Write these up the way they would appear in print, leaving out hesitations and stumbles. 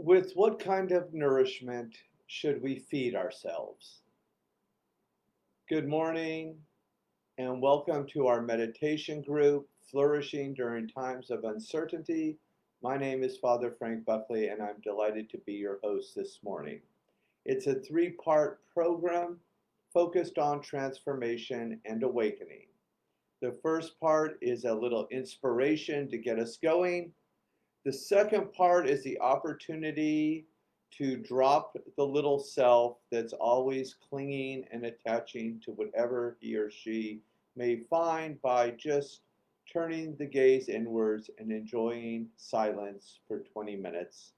With what kind of nourishment should we feed ourselves? Good morning and welcome to our meditation group, Flourishing During Times of Uncertainty. My name is Father Frank Buckley and I'm delighted to be your host this morning. It's a three-part program focused on transformation and awakening. The first part is a little inspiration to get us going. The second part is the opportunity to drop the little self that's always clinging and attaching to whatever he or she may find by just turning the gaze inwards and enjoying silence for 20 minutes.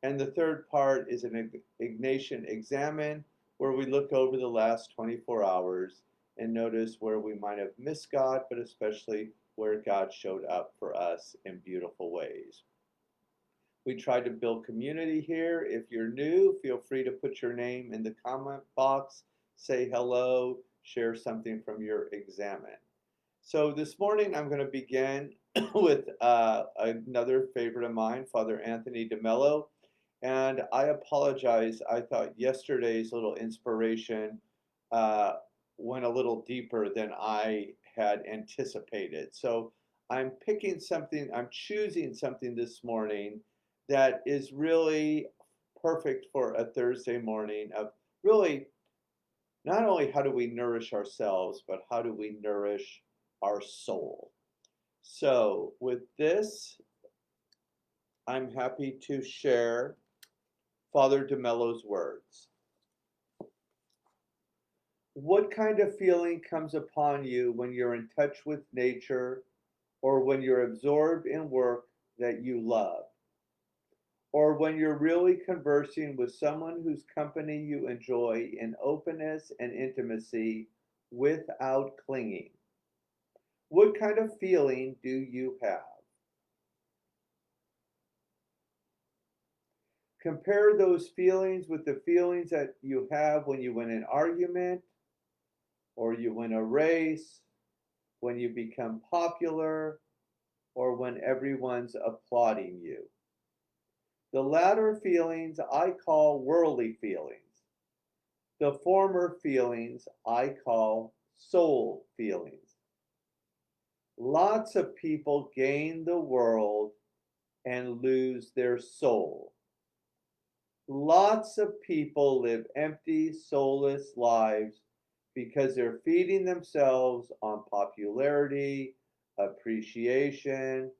And the third part is an Ignatian examine where we look over the last 24 hours and notice where we might have missed God, but especially where God showed up for us in beautiful ways. We try to build community here. If you're new, feel free to put your name in the comment box, say hello, share something from your examen. So this morning I'm going to begin with another favorite of mine, Father Anthony DeMello. And I apologize, I thought yesterday's little inspiration went a little deeper than I had anticipated. So I'm choosing something this morning that is really perfect for a Thursday morning of really not only how do we nourish ourselves, but how do we nourish our soul. So with this, I'm happy to share Father DeMello's words. What kind of feeling comes upon you when you're in touch with nature or when you're absorbed in work that you love? Or when you're really conversing with someone whose company you enjoy in openness and intimacy without clinging? What kind of feeling do you have? Compare those feelings with the feelings that you have when you win an argument, or you win a race, when you become popular, or when everyone's applauding you. The latter feelings I call worldly feelings. The former feelings I call soul feelings. Lots of people gain the world and lose their soul. Lots of people live empty, soulless lives because they're feeding themselves on popularity, appreciation,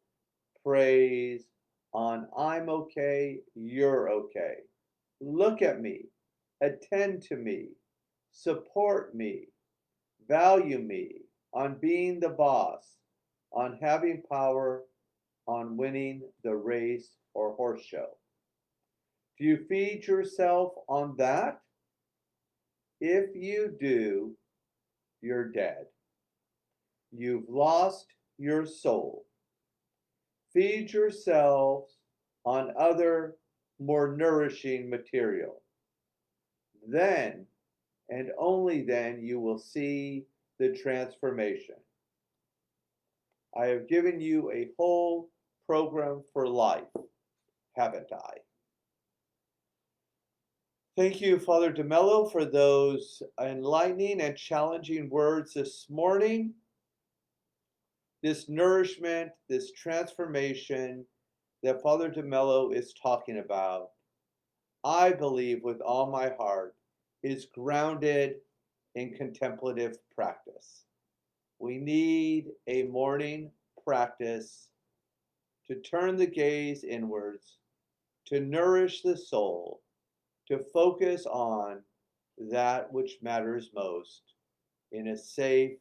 praise, on I'm okay, you're okay. Look at me, attend to me, support me, value me, on being the boss, on having power, on winning the race or horse show. Do you feed yourself on that? If you do, you're dead. You've lost your soul. Feed yourselves on other, more nourishing material. Then, and only then, you will see the transformation. I have given you a whole program for life, haven't I? Thank you, Father DeMello, for those enlightening and challenging words this morning. This nourishment, this transformation that Father DeMello is talking about, I believe with all my heart, is grounded in contemplative practice. We need a morning practice to turn the gaze inwards, to nourish the soul, to focus on that which matters most in a safe,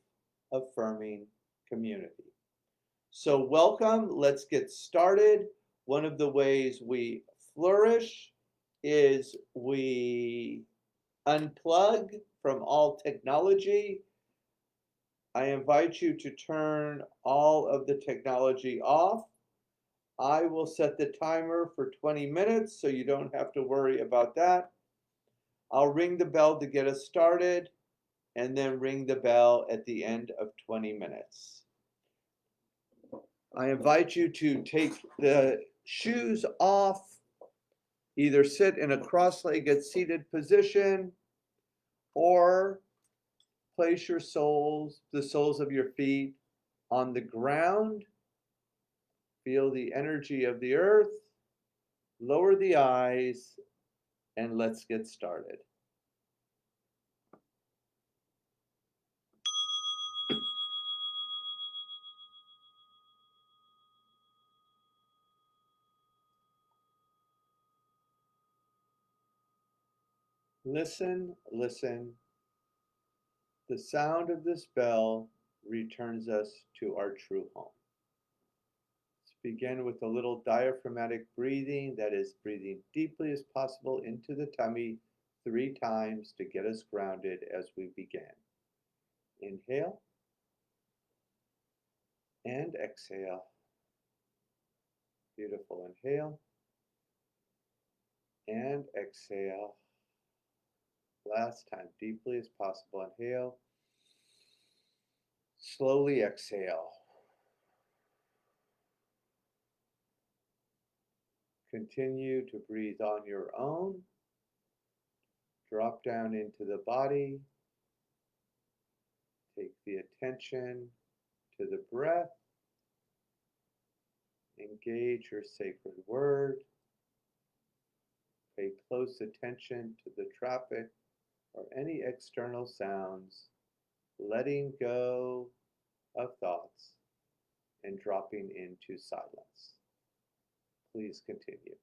affirming community. So welcome, let's get started. One of the ways we flourish is we unplug from all technology. I invite you to turn all of the technology off. I will set the timer for 20 minutes so you don't have to worry about that. I'll ring the bell to get us started and then ring the bell at the end of 20 minutes. I invite you to take the shoes off Either sit in a cross-legged seated position or place the soles of your feet on the ground. Feel the energy of the earth. Lower the eyes and let's get started. Listen, listen. The sound of this bell returns us to our true home. Let's begin with a little diaphragmatic breathing, that is, breathing deeply as possible into the tummy 3 times to get us grounded as we begin. Inhale and exhale. Beautiful. Inhale and exhale. Last time, deeply as possible. Inhale. Slowly exhale. Continue to breathe on your own. Drop down into the body. Take the attention to the breath. Engage your sacred word. Pay close attention to the traffic or any external sounds, letting go of thoughts and dropping into silence. Please continue.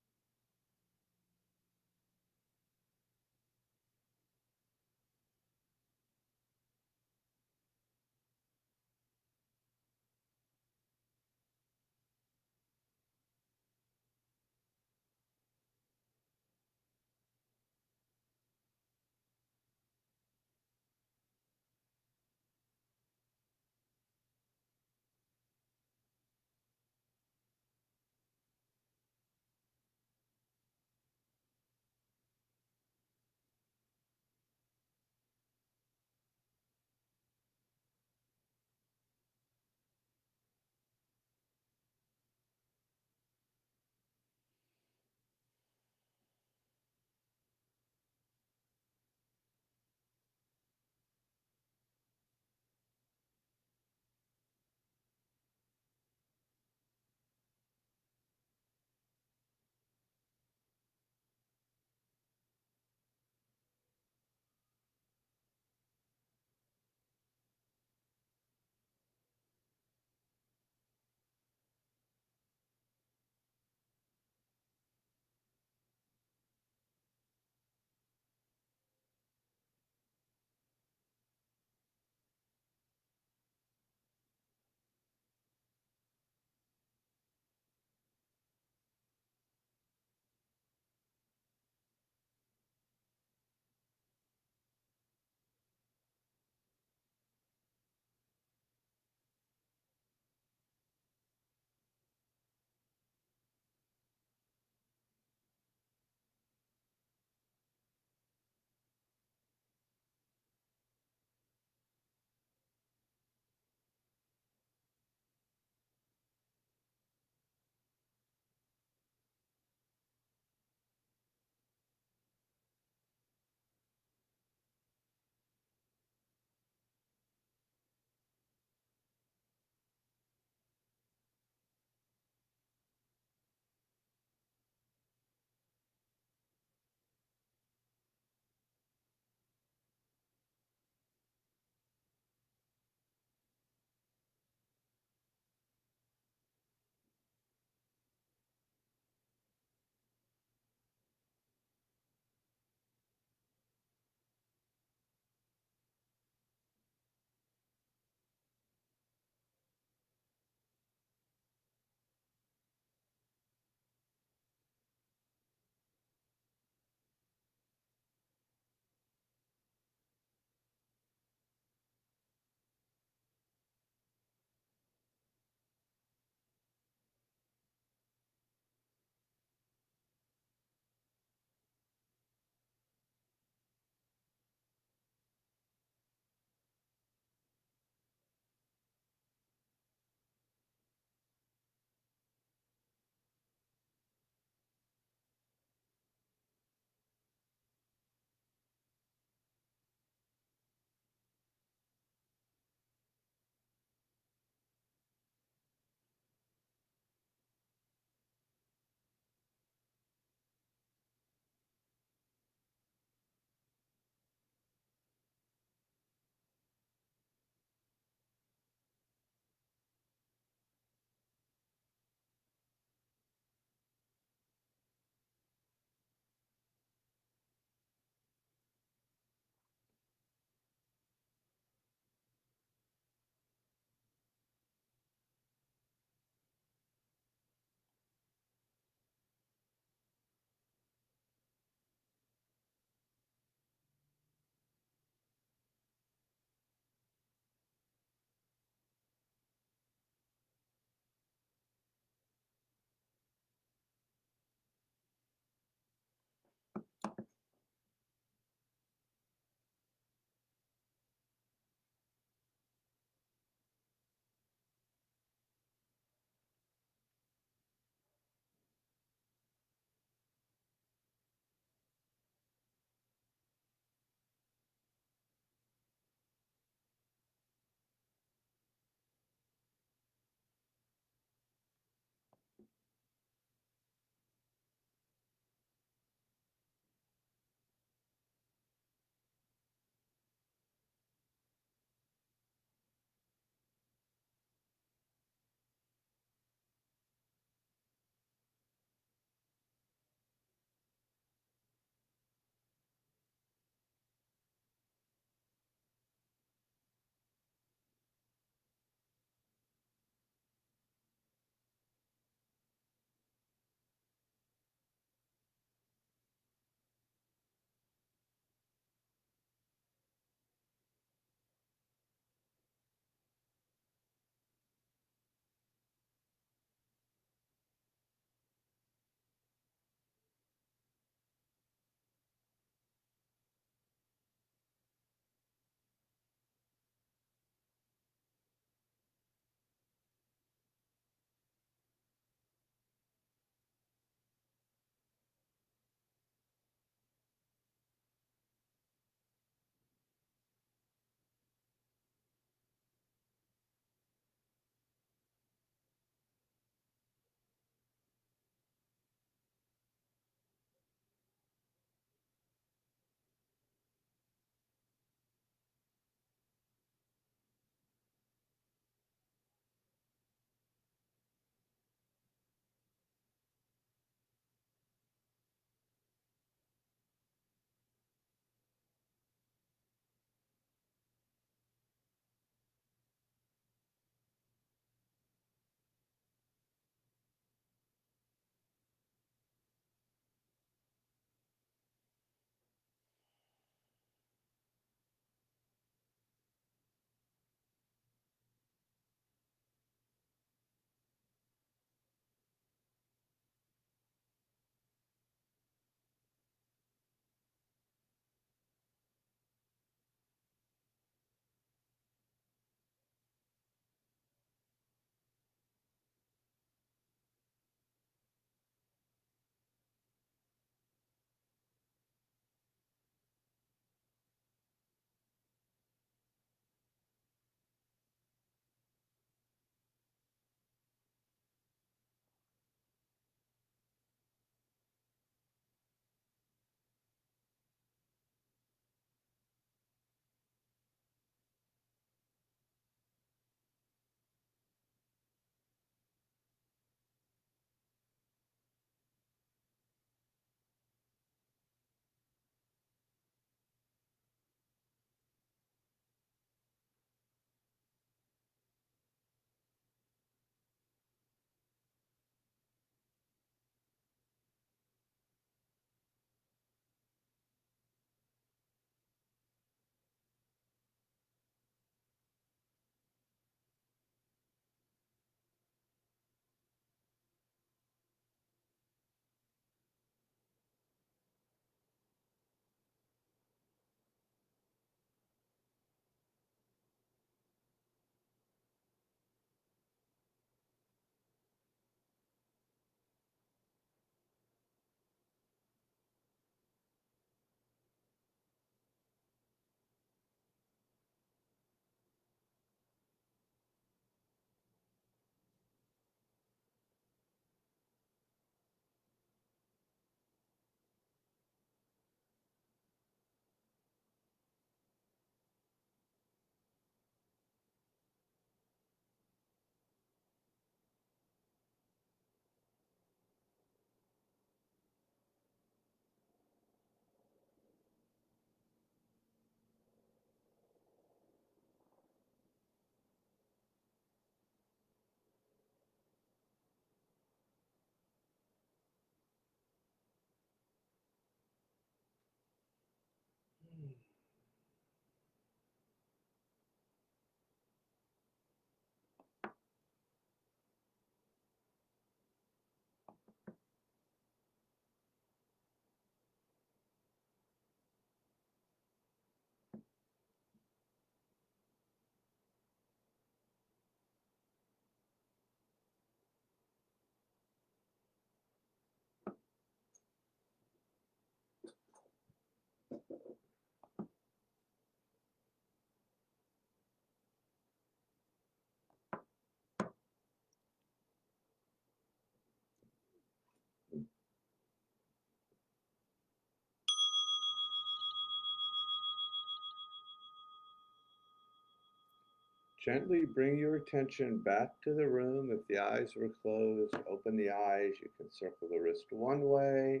Gently bring your attention back to the room. If the eyes were closed, open the eyes. You can circle the wrist one way,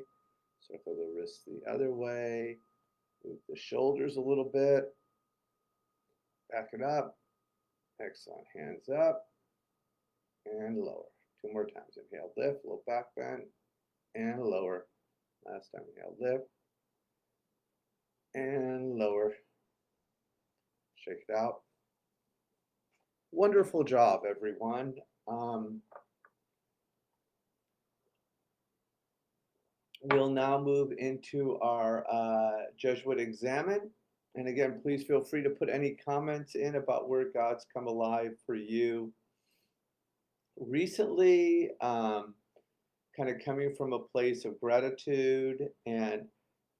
circle the wrist the other way, move the shoulders a little bit, back it up. Excellent. Hands up and lower. Two more times. Inhale, lift, low back bend, and lower. Last time, inhale, lift, and lower. Shake it out. Wonderful job, everyone. We'll now move into our Jesuit Examine. And again, please feel free to put any comments in about where God's come alive for you recently, kind of coming from a place of gratitude. And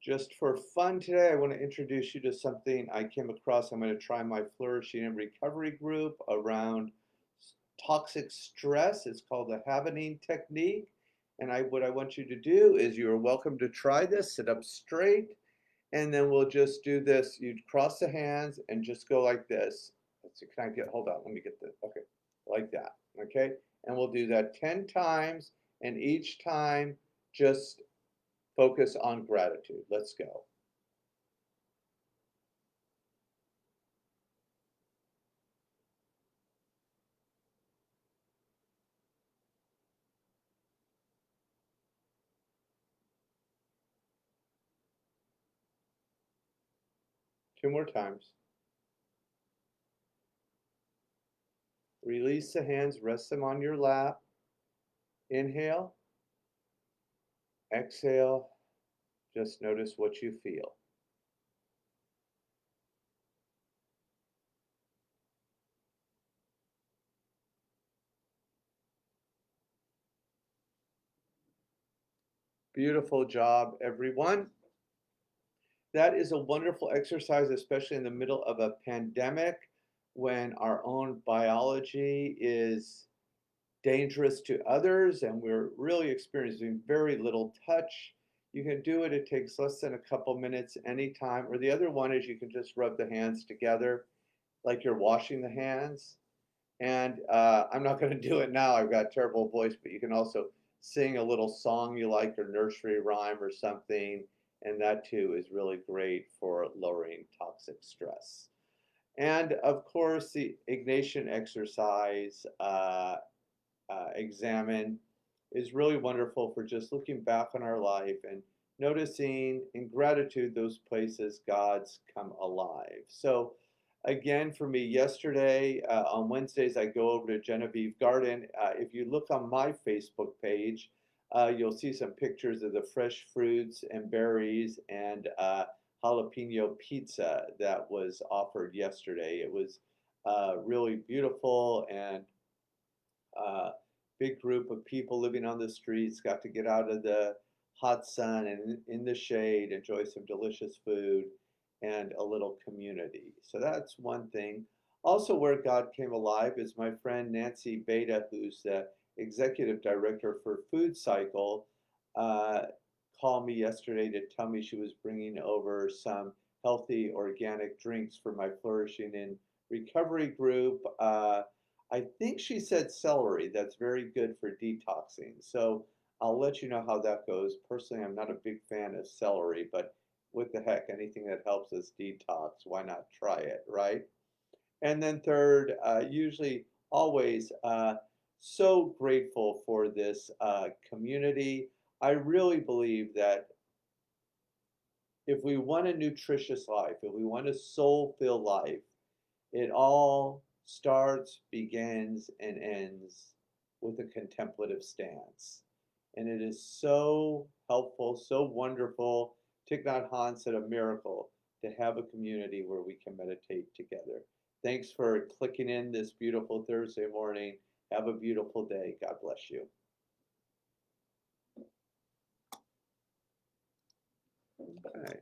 just for fun today, I want to introduce you to something I came across. I'm going to try my Flourishing and Recovery group around toxic stress. It's called the Havening technique. And what I want you to do is you're welcome to try this. Sit up straight, and then we'll just do this. You'd cross the hands and just go like this. Let's see, can I get, hold on, let me get this. Okay, like that, okay? And we'll do that 10 times, and each time just focus on gratitude. Let's go. Two more times. Release the hands, rest them on your lap. Inhale, exhale, just notice what you feel. Beautiful job, everyone. That is a wonderful exercise, especially in the middle of a pandemic when our own biology is dangerous to others and we're really experiencing very little touch. You can do it, it takes less than a couple minutes anytime. Or the other one is you can just rub the hands together like you're washing the hands. And I'm not going to do it now. I've got a terrible voice, but you can also sing a little song you like or nursery rhyme or something. And that too is really great for lowering toxic stress. And of course, the Ignatian exercise examine is really wonderful for just looking back on our life and noticing in gratitude those places God's come alive. So again, for me yesterday, on Wednesdays, I go over to Genevieve Garden. If you look on my Facebook page, you'll see some pictures of the fresh fruits and berries and jalapeno pizza that was offered yesterday. It was really beautiful, and big group of people living on the streets got to get out of the hot sun and in the shade, enjoy some delicious food and a little community. So that's one thing. Also, where God came alive is my friend Nancy Beta, who's the executive director for Food Cycle, uh, called me yesterday to tell me she was bringing over some healthy organic drinks for my Flourishing in Recovery group. I think she said celery. That's very good for detoxing. So I'll let you know how that goes. Personally, I'm not a big fan of celery, but what the heck, anything that helps us detox, why not try it, right? And then third, usually always so grateful for this community. I really believe that if we want a nutritious life, if we want a soul-filled life, it all starts, begins, and ends with a contemplative stance. And it is so helpful, so wonderful. Thich Nhat Hanh said a miracle to have a community where we can meditate together. Thanks for clicking in this beautiful Thursday morning. Have a beautiful day. God bless you. Okay.